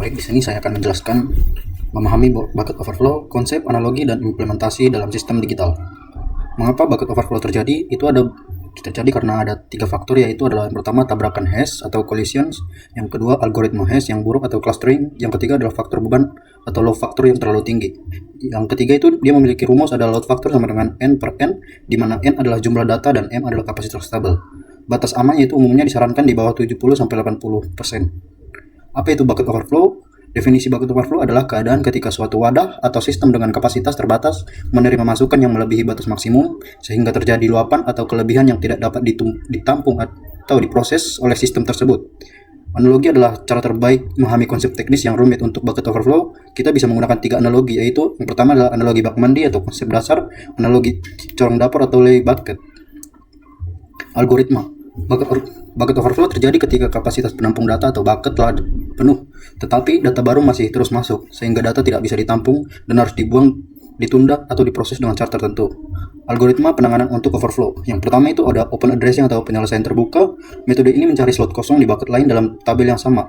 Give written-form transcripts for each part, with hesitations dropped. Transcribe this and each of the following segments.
Baik, di sini saya akan menjelaskan memahami bucket overflow, konsep, analogi, dan implementasi dalam sistem digital. Mengapa bucket overflow terjadi? Itu terjadi karena ada 3 faktor, yaitu adalah yang pertama tabrakan hash atau collisions, yang kedua algoritma hash yang buruk atau clustering, yang ketiga adalah faktor beban atau load factor yang terlalu tinggi. Yang ketiga itu dia memiliki rumus adalah load factor sama dengan n per n, di mana n adalah jumlah data dan m adalah kapasitas stabil. Batas amannya itu umumnya disarankan di bawah 70-80%. Apa itu bucket overflow? Definisi bucket overflow adalah keadaan ketika suatu wadah atau sistem dengan kapasitas terbatas menerima masukan yang melebihi batas maksimum sehingga terjadi luapan atau kelebihan yang tidak dapat ditampung atau diproses oleh sistem tersebut. Analogi adalah cara terbaik memahami konsep teknis yang rumit. Untuk bucket overflow, kita bisa menggunakan 3 analogi, yaitu yang pertama adalah analogi bak mandi atau konsep dasar, analogi corong dapur atau lay bucket. Algoritma bucket overflow terjadi ketika kapasitas penampung data atau bucket telah penuh, tetapi data baru masih terus masuk, sehingga data tidak bisa ditampung dan harus dibuang, ditunda, atau diproses dengan cara tertentu. Algoritma penanganan untuk overflow. Yang pertama itu ada open addressing atau penyelesaian terbuka. Metode ini mencari slot kosong di bucket lain dalam tabel yang sama.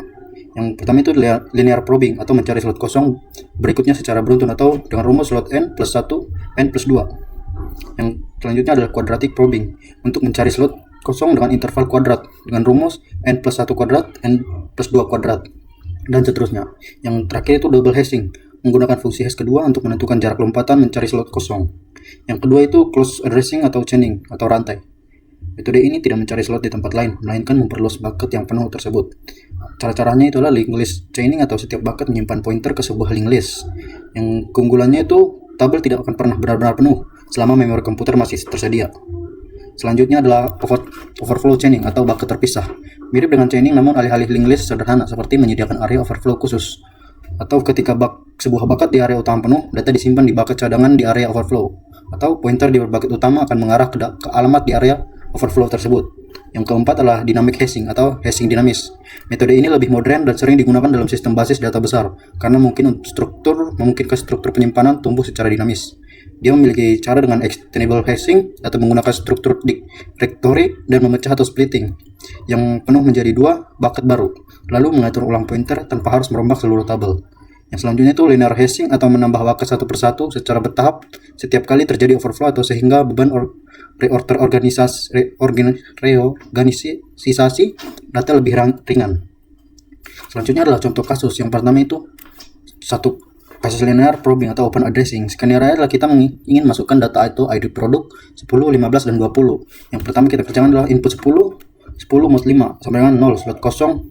Yang pertama itu linear probing atau mencari slot kosong berikutnya secara beruntun atau dengan rumus slot n plus 1, n plus 2. Yang selanjutnya adalah quadratic probing untuk mencari slot kosong dengan interval kuadrat dengan rumus n plus 1 kuadrat, n plus 2 kuadrat, dan seterusnya. Yang terakhir itu double hashing, menggunakan fungsi hash kedua untuk menentukan jarak lompatan mencari slot kosong. Yang kedua itu close addressing atau chaining atau rantai. Metode ini tidak mencari slot di tempat lain, melainkan memperluas bucket yang penuh tersebut. Cara-caranya itulah linked list chaining atau setiap bucket menyimpan pointer ke sebuah linked list. Yang keunggulannya itu tabel tidak akan pernah benar-benar penuh selama memori komputer masih tersedia. Selanjutnya adalah overflow chaining atau bucket terpisah. Mirip dengan chaining namun alih-alih linked list sederhana seperti menyediakan area overflow khusus. Atau ketika sebuah bucket di area utama penuh, data disimpan di bucket cadangan di area overflow. Atau pointer di bucket utama akan mengarah ke alamat di area overflow tersebut. Yang keempat adalah dynamic hashing atau hashing dinamis. Metode ini lebih modern dan sering digunakan dalam sistem basis data besar karena memungkinkan struktur penyimpanan tumbuh secara dinamis. Dia memiliki cara dengan extendable hashing atau menggunakan struktur directory dan memecah atau splitting yang penuh menjadi 2 bucket baru, lalu mengatur ulang pointer tanpa harus merombak seluruh tabel. Yang selanjutnya itu linear hashing atau menambah bucket satu persatu secara bertahap setiap kali terjadi overflow atau sehingga beban reorganisasi data lebih ringan. Selanjutnya adalah contoh kasus. Yang pertama itu kasus linear probing atau open addressing. Skenario adalah kita ingin masukkan data itu ID produk 10, 15, dan 20. Yang pertama kita kerjakan adalah input 10 mod 5 sampai dengan 0, slot kosong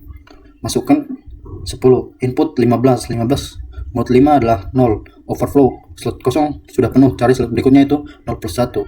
masukkan 10, input 15 mod 5 adalah 0, overflow, slot kosong sudah penuh, cari slot berikutnya itu 0 plus 1,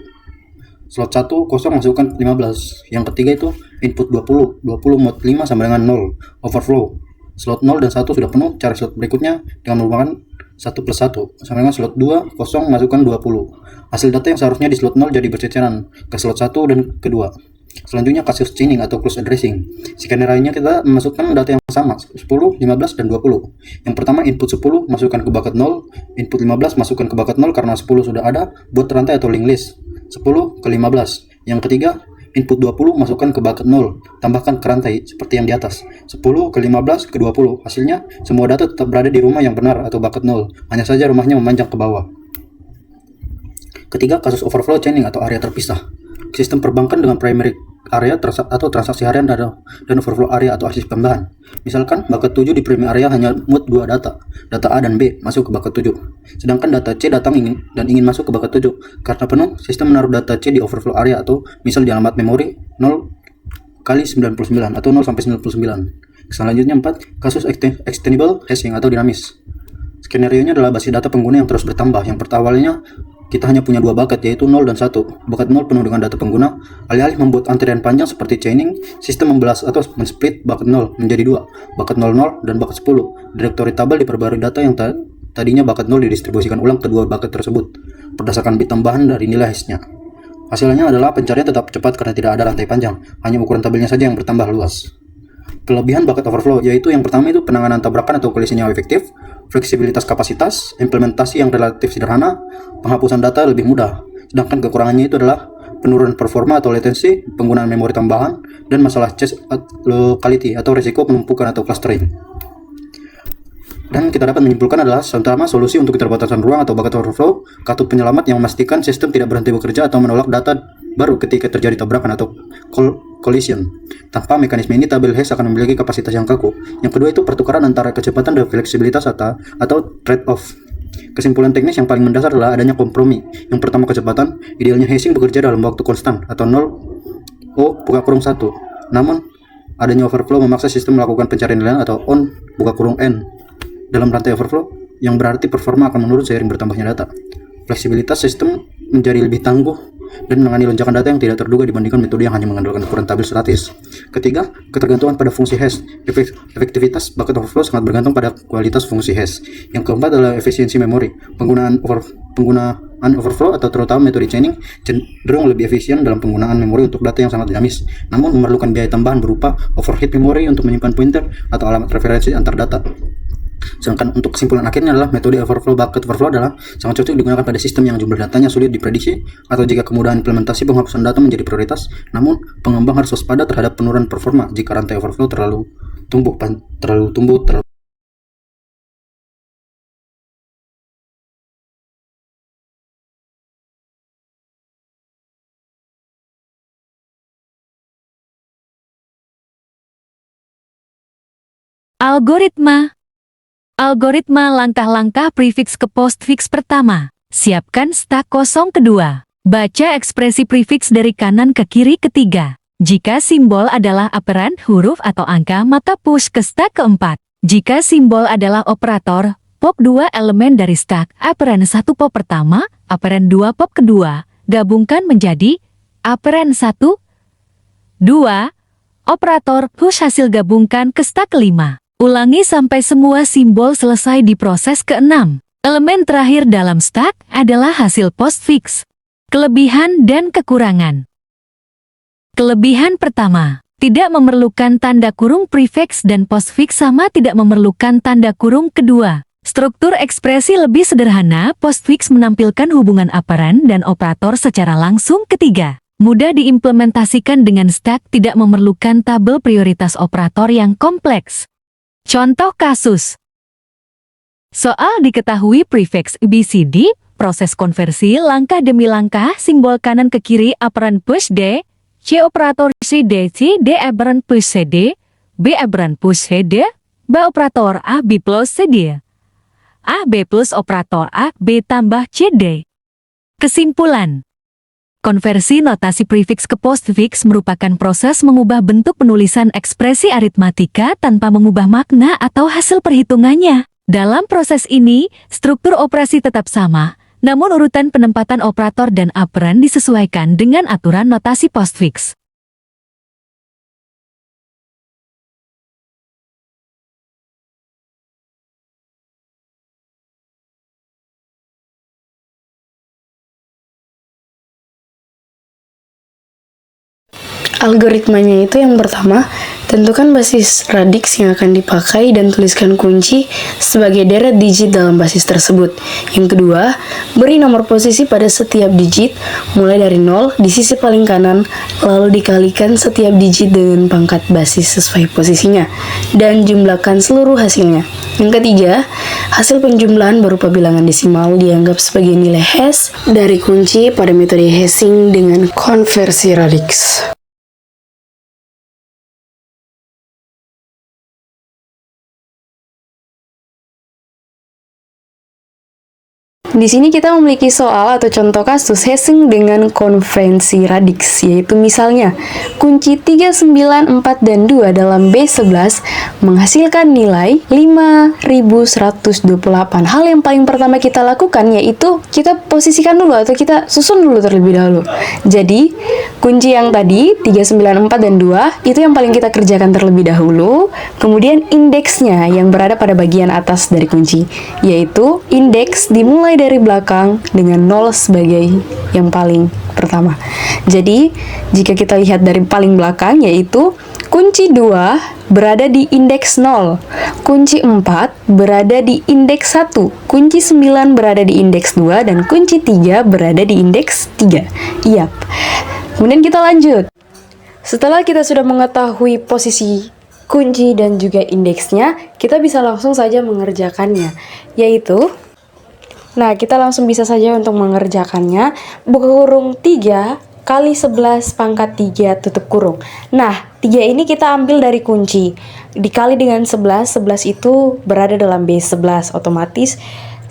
slot 1 kosong masukkan 15. Yang ketiga itu input 20 mod 5 sama dengan 0, overflow, slot 0 dan 1 sudah penuh, cari slot berikutnya dengan menggunakan 1 plus 1 sama dengan slot 2 kosong masukkan 20. Hasil data yang seharusnya di slot 0 jadi berceceran ke slot 1 dan kedua. Selanjutnya kasus chaining atau close addressing. Skenario-nya kita memasukkan data yang sama 10, 15, dan 20. Yang pertama input 10 masukkan ke bucket 0, input 15 masukkan ke bucket 0 karena 10 sudah ada, buat rantai atau linked list 10 ke 15. Yang ketiga input 20 masukkan ke bucket 0, tambahkan ke rantai seperti yang di atas 10 ke 15 ke 20. Hasilnya semua data tetap berada di rumah yang benar atau bucket 0, hanya saja rumahnya memanjang ke bawah. Ketiga, kasus overflow chaining atau area terpisah. Sistem perbankan dengan primary area atau transaksi harian dan overflow area atau arsip tambahan. Misalkan bucket 7 di primary area hanya muat 2 data A dan B masuk ke bucket 7. Sedangkan data C datang ingin masuk ke bucket 7. Karena penuh, sistem menaruh data C di overflow area atau misal di alamat memori 0 kali 99 atau 0 sampai 99. Selanjutnya 4, kasus extendable hashing atau dinamis. Skenario-nya adalah basis data pengguna yang terus bertambah. Yang awalnya kita hanya punya 2 bucket, yaitu 0 dan 1. Bucket 0 penuh dengan data pengguna. Alih-alih membuat antrian panjang seperti chaining, sistem membelas atau men-split bucket 0 menjadi 2, bucket 00 dan bucket 10. Direktori tabel diperbarui data yang tadinya bucket 0 didistribusikan ulang ke 2 bucket tersebut berdasarkan bit tambahan dari nilai hash-nya. Hasilnya adalah pencarian tetap cepat karena tidak ada rantai panjang, hanya ukuran tabelnya saja yang bertambah luas. Kelebihan bucket overflow yaitu yang pertama itu penanganan tabrakan atau kolisinya efektif, fleksibilitas kapasitas, implementasi yang relatif sederhana, penghapusan data lebih mudah. Sedangkan kekurangannya itu adalah penurunan performa atau latensi, penggunaan memori tambahan, dan masalah cache locality atau risiko penumpukan atau clustering. Dan kita dapat menyimpulkan adalah pertama, solusi untuk keterbatasan ruang atau bucket overflow, katut penyelamat yang memastikan sistem tidak berhenti bekerja atau menolak data baru ketika terjadi tabrakan atau collision. Tanpa mekanisme ini, tabel hash akan memiliki kapasitas yang kaku. Yang kedua itu pertukaran antara kecepatan dan fleksibilitas atau trade-off. Kesimpulan teknis yang paling mendasar adalah adanya kompromi. Yang pertama, kecepatan. Idealnya hashing bekerja dalam waktu konstan atau 0 O(1). Namun, adanya overflow memaksa sistem melakukan pencarian nilai atau on(n) dalam rantai overflow, yang berarti performa akan menurun seiring bertambahnya data. Fleksibilitas sistem menjadi lebih tangguh dan menangani lonjakan data yang tidak terduga dibandingkan metode yang hanya mengandalkan ukuran tabel statis. Ketiga, ketergantungan pada fungsi hash. Efektivitas bucket overflow sangat bergantung pada kualitas fungsi hash. Yang keempat adalah efisiensi memori. Penggunaan overflow atau terutama metode chaining cenderung lebih efisien dalam penggunaan memori untuk data yang sangat dinamis, namun memerlukan biaya tambahan berupa overhead memori untuk menyimpan pointer atau alamat referensi antar data. Sedangkan untuk kesimpulan akhirnya adalah metode bucket overflow adalah sangat cocok digunakan pada sistem yang jumlah datanya sulit diprediksi atau jika kemudahan implementasi penghapusan data menjadi prioritas. Namun, pengembang harus waspada terhadap penurunan performa jika rantai overflow terlalu tumbuh. Algoritma langkah-langkah prefix ke postfix pertama. Siapkan stack kosong kedua. Baca ekspresi prefix dari kanan ke kiri ketiga. Jika simbol adalah operan, huruf atau angka, maka push ke stack keempat. Jika simbol adalah operator, pop 2 elemen dari stack operan 1 pop pertama, operan 2 pop kedua, gabungkan menjadi operan 1, 2, operator push hasil gabungkan ke stack kelima. Ulangi sampai semua simbol selesai di proses ke-6. Elemen terakhir dalam stack adalah hasil postfix. Kelebihan dan kekurangan. Kelebihan pertama, tidak memerlukan tanda kurung prefix dan postfix sama tidak memerlukan tanda kurung kedua. Struktur ekspresi lebih sederhana, postfix menampilkan hubungan operan dan operator secara langsung ketiga. Mudah diimplementasikan dengan stack, tidak memerlukan tabel prioritas operator yang kompleks. Contoh kasus. Soal diketahui prefix ABCD, proses konversi langkah demi langkah, simbol kanan ke kiri operan push D, C operator CD, D operan push CD, B operan push CD, B operator A, B plus CD, A, B plus operator A, B tambah CD. Kesimpulan. Konversi notasi prefix ke postfix merupakan proses mengubah bentuk penulisan ekspresi aritmatika tanpa mengubah makna atau hasil perhitungannya. Dalam proses ini, struktur operasi tetap sama, namun urutan penempatan operator dan operan disesuaikan dengan aturan notasi postfix. Algoritmanya itu yang pertama, tentukan basis radix yang akan dipakai dan tuliskan kunci sebagai deret digit dalam basis tersebut. Yang kedua, beri nomor posisi pada setiap digit, mulai dari 0 di sisi paling kanan, lalu dikalikan setiap digit dengan pangkat basis sesuai posisinya, dan jumlahkan seluruh hasilnya. Yang ketiga, hasil penjumlahan berupa bilangan desimal dianggap sebagai nilai hash dari kunci pada metode hashing dengan konversi radix. Di sini kita memiliki soal atau contoh kasus hashing dengan konvensi radix, yaitu misalnya kunci 3, 9, 4, dan 2 dalam B11 menghasilkan nilai 5128. Hal yang paling pertama kita lakukan yaitu kita posisikan dulu atau kita susun dulu terlebih dahulu. Jadi, kunci yang tadi 3, 9, 4, dan 2 itu yang paling kita kerjakan terlebih dahulu. Kemudian indeksnya yang berada pada bagian atas dari kunci, yaitu indeks dimulai dari belakang dengan 0 sebagai yang paling pertama. Jadi, jika kita lihat dari paling belakang, yaitu kunci 2 berada di indeks 0, kunci 4 berada di indeks 1, kunci 9 berada di indeks 2, dan kunci 3 berada di indeks 3. Kemudian kita lanjut. Setelah kita sudah mengetahui posisi kunci dan juga indeksnya, kita bisa langsung saja mengerjakannya, yaitu kita langsung bisa saja untuk mengerjakannya. Buka kurung 3 kali 11 pangkat 3 tutup kurung. Nah, 3 ini kita ambil dari kunci. Dikali dengan 11, 11 itu berada dalam base 11. Otomatis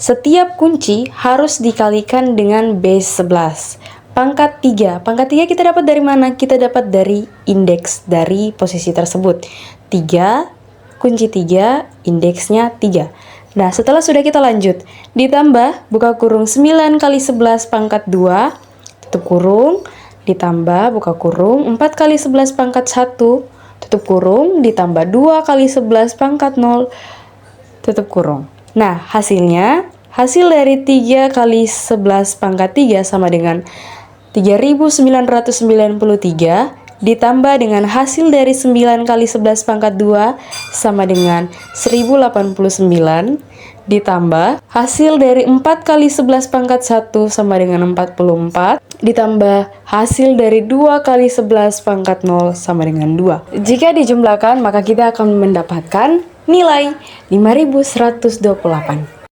setiap kunci harus dikalikan dengan base 11. Pangkat 3. Pangkat 3 kita dapat dari mana? Kita dapat dari indeks dari posisi tersebut. 3, kunci 3, indeksnya 3. Nah, setelah sudah kita lanjut, ditambah buka kurung 9 kali 11 pangkat 2, tutup kurung, ditambah buka kurung 4 kali 11 pangkat 1, tutup kurung, ditambah 2 kali 11 pangkat 0, tutup kurung. Nah, hasil dari 3 kali 11 pangkat 3 sama dengan 3993, ditambah dengan hasil dari 9 kali 11 pangkat 2 sama dengan 1089, ditambah hasil dari 4 kali 11 pangkat 1 sama dengan 44, ditambah hasil dari 2 kali 11 pangkat 0 sama dengan 2. Jika dijumlahkan, maka kita akan mendapatkan nilai 5128.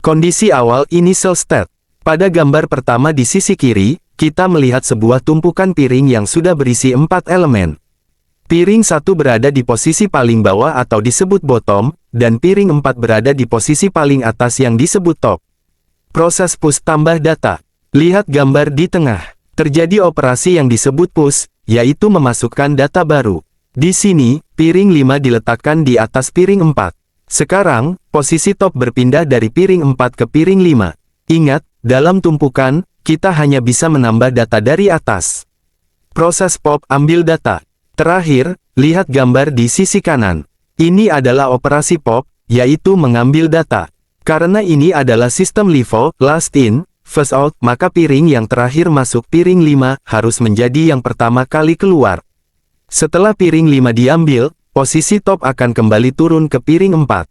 Kondisi awal initial state. Pada gambar pertama di sisi kiri, kita melihat sebuah tumpukan piring yang sudah berisi 4 elemen. Piring 1 berada di posisi paling bawah atau disebut bottom, dan piring 4 berada di posisi paling atas yang disebut top. Proses push tambah data. Lihat gambar di tengah. Terjadi operasi yang disebut push, yaitu memasukkan data baru. Di sini, piring 5 diletakkan di atas piring 4. Sekarang, posisi top berpindah dari piring 4 ke piring 5. Ingat, dalam tumpukan, kita hanya bisa menambah data dari atas. Proses pop ambil data. Terakhir, lihat gambar di sisi kanan. Ini adalah operasi pop, yaitu mengambil data. Karena ini adalah sistem LIFO, last in, first out, maka piring yang terakhir masuk piring 5 harus menjadi yang pertama kali keluar. Setelah piring 5 diambil, posisi top akan kembali turun ke piring 4.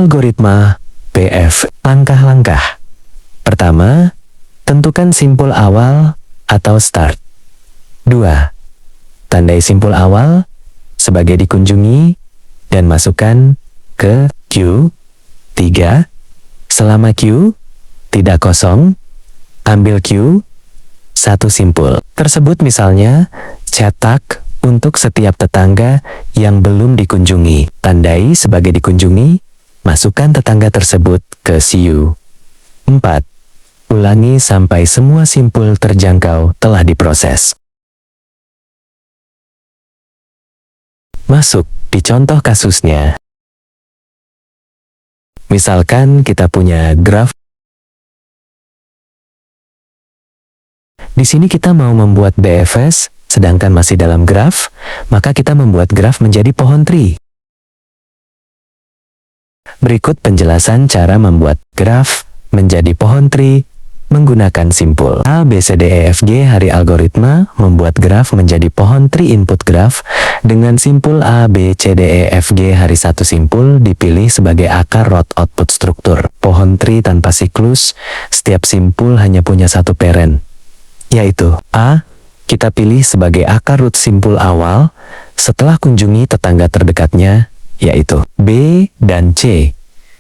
Algoritma BF. Langkah-langkah. Pertama, tentukan simpul awal atau start. 2. Tandai simpul awal sebagai dikunjungi dan masukkan ke queue. 3. Selama queue tidak kosong, ambil queue satu simpul tersebut, misalnya cetak untuk setiap tetangga yang belum dikunjungi. Tandai sebagai dikunjungi, masukkan tetangga tersebut ke queue. 4. Ulangi sampai semua simpul terjangkau telah diproses. Masuk di contoh kasusnya. Misalkan kita punya graf. Di sini kita mau membuat BFS, sedangkan masih dalam graf, maka kita membuat graf menjadi pohon tree. Berikut penjelasan cara membuat graf menjadi pohon tree menggunakan simpul A, B, C, D, E, F, G. Hari algoritma membuat graf menjadi pohon tree input graf dengan simpul A, B, C, D, E, F, G. Hari satu simpul dipilih sebagai akar root output struktur. Pohon tree tanpa siklus, setiap simpul hanya punya satu parent, yaitu A. Kita pilih sebagai akar root simpul awal setelah kunjungi tetangga terdekatnya, yaitu B dan C.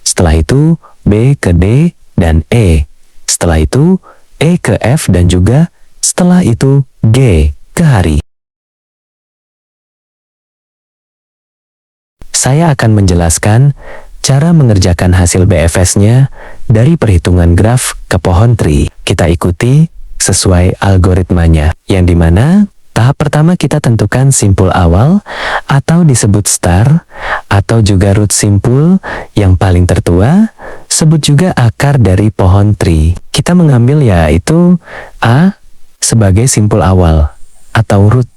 Setelah itu B ke D dan E. Setelah itu E ke F dan juga setelah itu G ke hari. Saya akan menjelaskan cara mengerjakan hasil BFS-nya dari perhitungan graf ke pohon tree. Kita ikuti sesuai algoritmanya, yang dimana tahap pertama kita tentukan simpul awal atau disebut star atau juga root simpul yang paling tertua, sebut juga akar dari pohon tree. Kita mengambil yaitu A sebagai simpul awal atau root,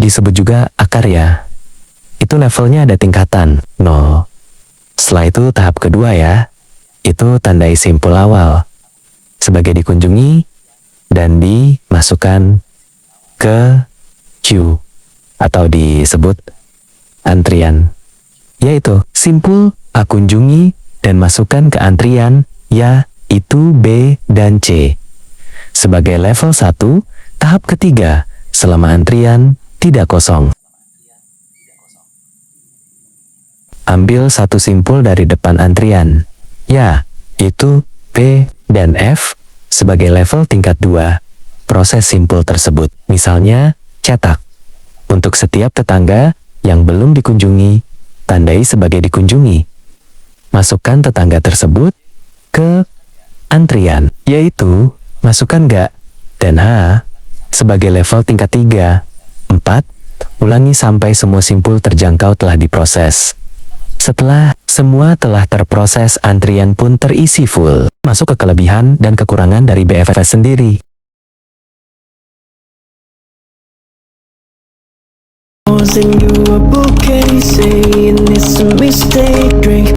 disebut juga akar ya. Itu levelnya ada tingkatan 0. Setelah itu tahap kedua ya, itu tandai simpul awal sebagai dikunjungi dan dimasukkan ke queue atau disebut antrian, yaitu simpul A kunjungi dan masukkan ke antrian yaitu B dan C. Sebagai level 1, tahap ketiga, selama antrian tidak kosong. Ambil satu simpul dari depan antrian, yaitu B dan F sebagai level tingkat 2. Proses simpul tersebut, misalnya cetak. Untuk setiap tetangga yang belum dikunjungi, tandai sebagai dikunjungi. Masukkan tetangga tersebut ke antrian, yaitu masukkan G dan H sebagai level tingkat 3. 4. Ulangi sampai semua simpul terjangkau telah diproses. Setelah semua telah terproses, antrian pun terisi full. Masuk ke kelebihan dan kekurangan dari BFS sendiri. Send you a bouquet saying it's a mistake. Drink